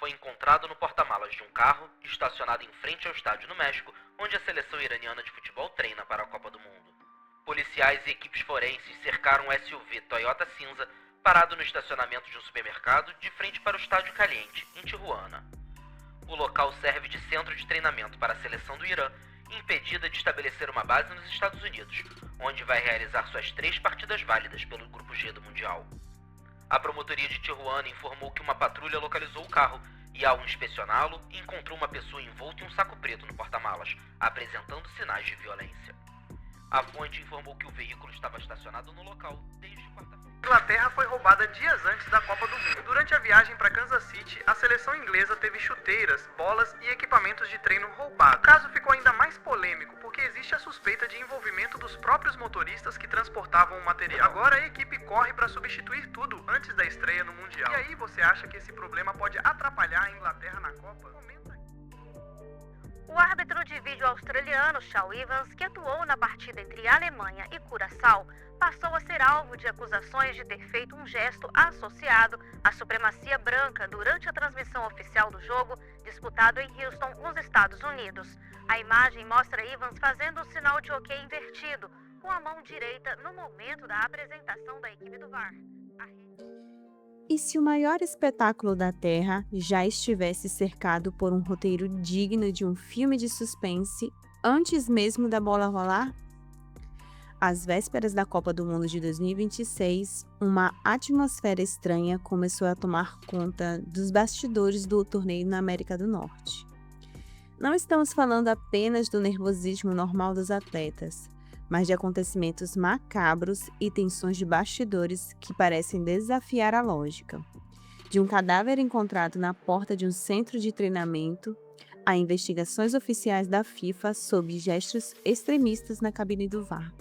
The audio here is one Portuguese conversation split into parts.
foi encontrado no porta-malas de um carro estacionado em frente ao estádio no México, onde a seleção iraniana de futebol treina para a Copa do Mundo. Policiais e equipes forenses cercaram um SUV Toyota cinza parado no estacionamento de um supermercado de frente para o Estádio Caliente, em Tijuana. O local serve de centro de treinamento para a seleção do Irã, impedida de estabelecer uma base nos Estados Unidos, onde vai realizar suas 3 partidas válidas pelo Grupo G do Mundial. A promotoria de Tijuana informou que uma patrulha localizou o carro e, ao inspecioná-lo, encontrou uma pessoa envolta em um saco preto no porta-malas, apresentando sinais de violência. A fonte informou que o veículo estava estacionado no local desde quarta-feira. A Inglaterra foi roubada dias antes da Copa do Mundo. Durante a viagem para Kansas City, a seleção inglesa teve chuteiras, bolas e equipamentos de treino roubados. O caso ficou ainda mais polêmico porque existe a suspeita de envolvimento dos próprios motoristas que transportavam o material. Agora a equipe corre para substituir tudo antes da estreia no Mundial. E aí você acha que esse problema pode atrapalhar a Inglaterra na Copa? Comenta aí. O árbitro de vídeo australiano Shaw Evans, que atuou na partida entre Alemanha e Curaçao, passou a ser alvo de acusações de ter feito um gesto associado à supremacia branca durante a transmissão oficial do jogo disputado em Houston, nos Estados Unidos. A imagem mostra Evans fazendo o sinal de OK invertido, com a mão direita no momento da apresentação da equipe do VAR. E se o maior espetáculo da Terra já estivesse cercado por um roteiro digno de um filme de suspense antes mesmo da bola rolar? Às vésperas da Copa do Mundo de 2026, uma atmosfera estranha começou a tomar conta dos bastidores do torneio na América do Norte. Não estamos falando apenas do nervosismo normal dos atletas, mas de acontecimentos macabros e tensões de bastidores que parecem desafiar a lógica. De um cadáver encontrado na porta de um centro de treinamento, a investigações oficiais da FIFA sobre gestos extremistas na cabine do VAR.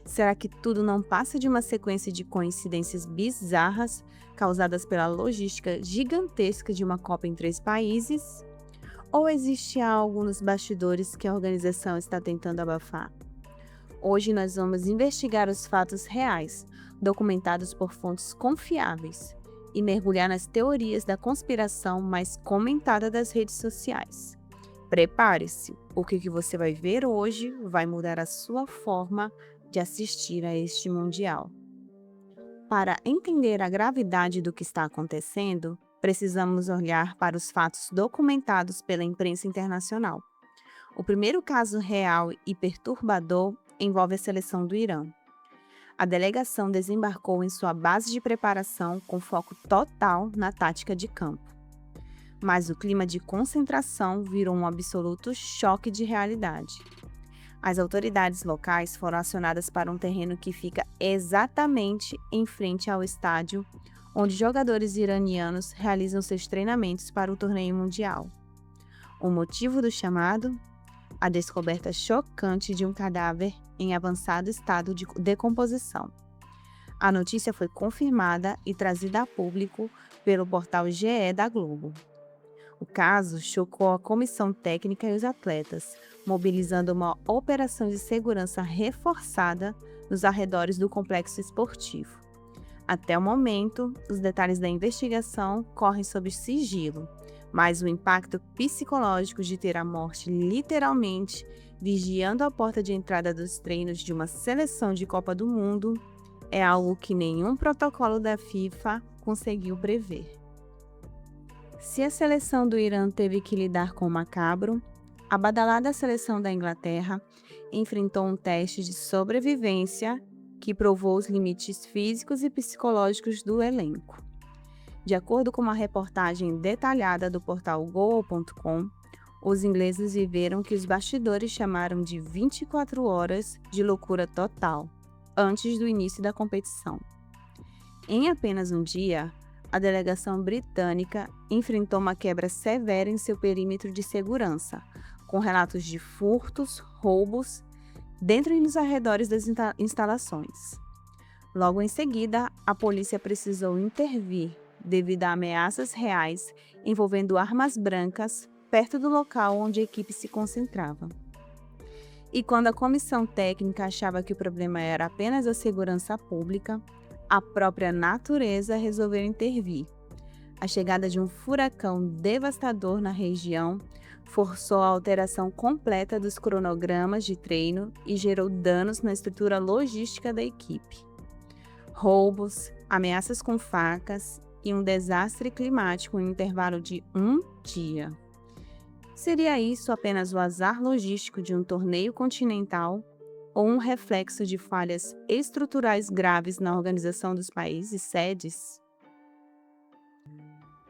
Será que tudo não passa de uma sequência de coincidências bizarras causadas pela logística gigantesca de uma Copa em 3 países? Ou existe algo nos bastidores que a organização está tentando abafar? Hoje nós vamos investigar os fatos reais, documentados por fontes confiáveis, e mergulhar nas teorias da conspiração mais comentada das redes sociais. Prepare-se, porque o que você vai ver hoje vai mudar a sua forma de assistir a este Mundial. Para entender a gravidade do que está acontecendo, precisamos olhar para os fatos documentados pela imprensa internacional. O primeiro caso real e perturbador envolve a seleção do Irã. A delegação desembarcou em sua base de preparação com foco total na tática de campo. Mas o clima de concentração virou um absoluto choque de realidade. As autoridades locais foram acionadas para um terreno que fica exatamente em frente ao estádio onde jogadores iranianos realizam seus treinamentos para o torneio mundial. O motivo do chamado? A descoberta chocante de um cadáver em avançado estado de decomposição. A notícia foi confirmada e trazida a público pelo portal GE da Globo. O caso chocou a comissão técnica e os atletas, mobilizando uma operação de segurança reforçada nos arredores do complexo esportivo. Até o momento, os detalhes da investigação correm sob sigilo, mas o impacto psicológico de ter a morte literalmente vigiando a porta de entrada dos treinos de uma seleção de Copa do Mundo é algo que nenhum protocolo da FIFA conseguiu prever. Se a seleção do Irã teve que lidar com o macabro, a badalada seleção da Inglaterra enfrentou um teste de sobrevivência que provou os limites físicos e psicológicos do elenco. De acordo com uma reportagem detalhada do portal Goal.com, os ingleses viveram o que os bastidores chamaram de 24 horas de loucura total, antes do início da competição. Em apenas um dia, a delegação britânica enfrentou uma quebra severa em seu perímetro de segurança, com relatos de furtos, roubos, dentro e nos arredores das instalações. Logo em seguida, a polícia precisou intervir devido a ameaças reais envolvendo armas brancas perto do local onde a equipe se concentrava. E quando a comissão técnica achava que o problema era apenas a segurança pública, a própria natureza resolveu intervir. A chegada de um furacão devastador na região forçou a alteração completa dos cronogramas de treino e gerou danos na estrutura logística da equipe. Roubos, ameaças com facas e um desastre climático em um intervalo de um dia. Seria isso apenas o azar logístico de um torneio continental ou um reflexo de falhas estruturais graves na organização dos países sedes?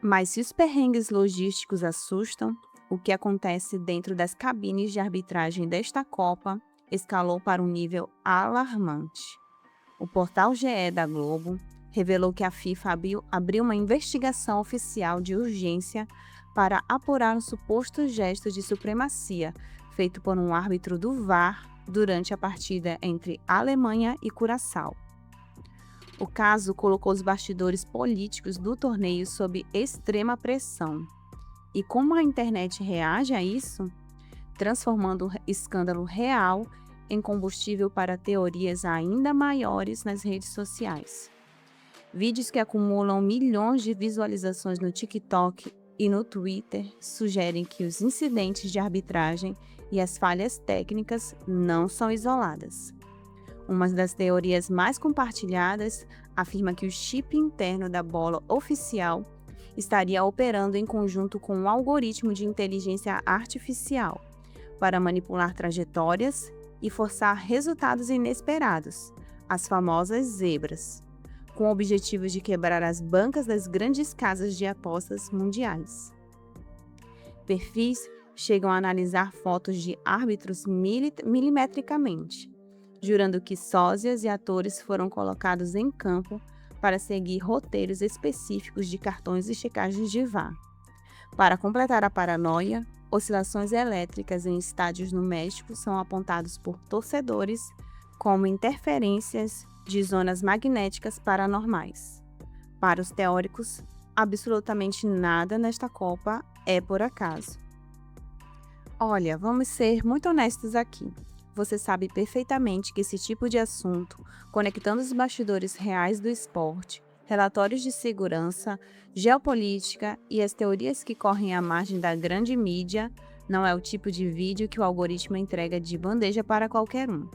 Mas se os perrengues logísticos assustam, o que acontece dentro das cabines de arbitragem desta Copa escalou para um nível alarmante. O portal GE da Globo revelou que a FIFA abriu uma investigação oficial de urgência para apurar um suposto gesto de supremacia feito por um árbitro do VAR durante a partida entre Alemanha e Curaçao. O caso colocou os bastidores políticos do torneio sob extrema pressão. E como a internet reage a isso? Transformando o escândalo real em combustível para teorias ainda maiores nas redes sociais. Vídeos que acumulam milhões de visualizações no TikTok e no Twitter sugerem que os incidentes de arbitragem e as falhas técnicas não são isoladas. Uma das teorias mais compartilhadas afirma que o chip interno da bola oficial estaria operando em conjunto com um algoritmo de inteligência artificial para manipular trajetórias e forçar resultados inesperados, as famosas zebras, com o objetivo de quebrar as bancas das grandes casas de apostas mundiais. Perfis chegam a analisar fotos de árbitros milimetricamente, jurando que sósias e atores foram colocados em campo para seguir roteiros específicos de cartões e checagens de VAR. Para completar a paranoia, oscilações elétricas em estádios no México são apontados por torcedores como interferências de zonas magnéticas paranormais. Para os teóricos, absolutamente nada nesta Copa é por acaso. Olha, vamos ser muito honestos aqui. Você sabe perfeitamente que esse tipo de assunto, conectando os bastidores reais do esporte, relatórios de segurança, geopolítica e as teorias que correm à margem da grande mídia, não é o tipo de vídeo que o algoritmo entrega de bandeja para qualquer um.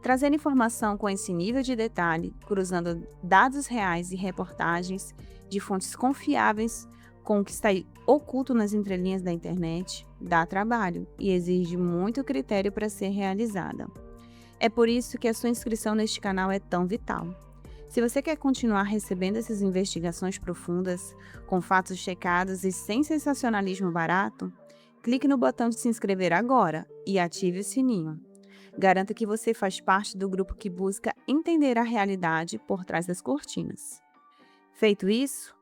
Trazer informação com esse nível de detalhe, cruzando dados reais e reportagens de fontes confiáveis com o que está oculto nas entrelinhas da internet, dá trabalho e exige muito critério para ser realizada. É por isso que a sua inscrição neste canal é tão vital. Se você quer continuar recebendo essas investigações profundas, com fatos checados e sem sensacionalismo barato, clique no botão de se inscrever agora e ative o sininho. Garanta que você faz parte do grupo que busca entender a realidade por trás das cortinas. Feito isso,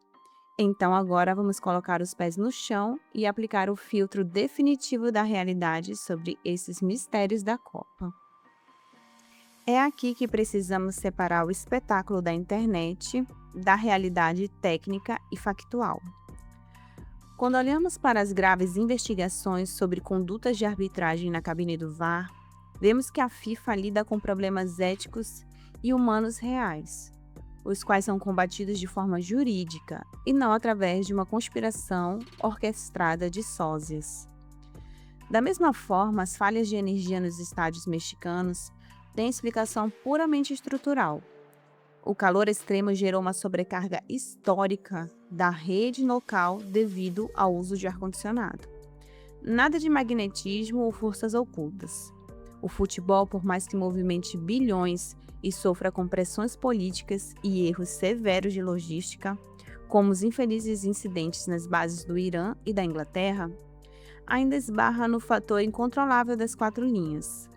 então agora vamos colocar os pés no chão e aplicar o filtro definitivo da realidade sobre esses mistérios da Copa. É aqui que precisamos separar o espetáculo da internet da realidade técnica e factual. Quando olhamos para as graves investigações sobre condutas de arbitragem na cabine do VAR, vemos que a FIFA lida com problemas éticos e humanos reais, os quais são combatidos de forma jurídica e não através de uma conspiração orquestrada de sósias. Da mesma forma, as falhas de energia nos estádios mexicanos têm explicação puramente estrutural. O calor extremo gerou uma sobrecarga histórica da rede local devido ao uso de ar-condicionado. Nada de magnetismo ou forças ocultas. O futebol, por mais que movimente bilhões e sofra com pressões políticas e erros severos de logística, como os infelizes incidentes nas bases do Irã e da Inglaterra, ainda esbarra no fator incontrolável das 4 linhas.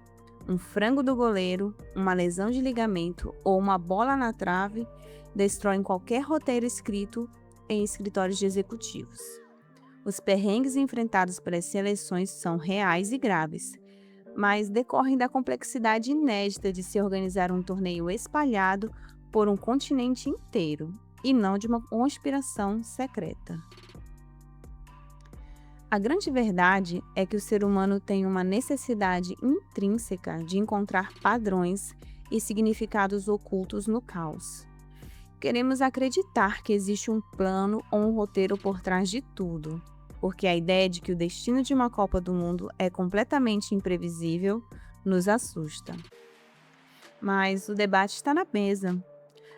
Um frango do goleiro, uma lesão de ligamento ou uma bola na trave destroem qualquer roteiro escrito em escritórios de executivos. Os perrengues enfrentados pelas seleções são reais e graves, mas decorrem da complexidade inédita de se organizar um torneio espalhado por um continente inteiro, e não de uma conspiração secreta. A grande verdade é que o ser humano tem uma necessidade intrínseca de encontrar padrões e significados ocultos no caos. Queremos acreditar que existe um plano ou um roteiro por trás de tudo, porque a ideia de que o destino de uma Copa do Mundo é completamente imprevisível nos assusta. Mas o debate está na mesa.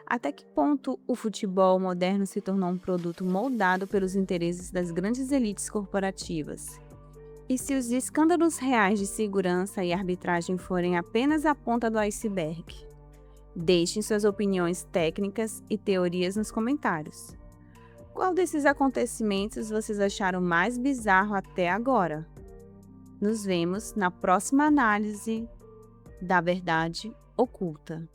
Até que ponto o futebol moderno se tornou um produto moldado pelos interesses das grandes elites corporativas? E se os escândalos reais de segurança e arbitragem forem apenas a ponta do iceberg? Deixem suas opiniões técnicas e teorias nos comentários. Qual desses acontecimentos vocês acharam mais bizarro até agora? Nos vemos na próxima análise da verdade oculta.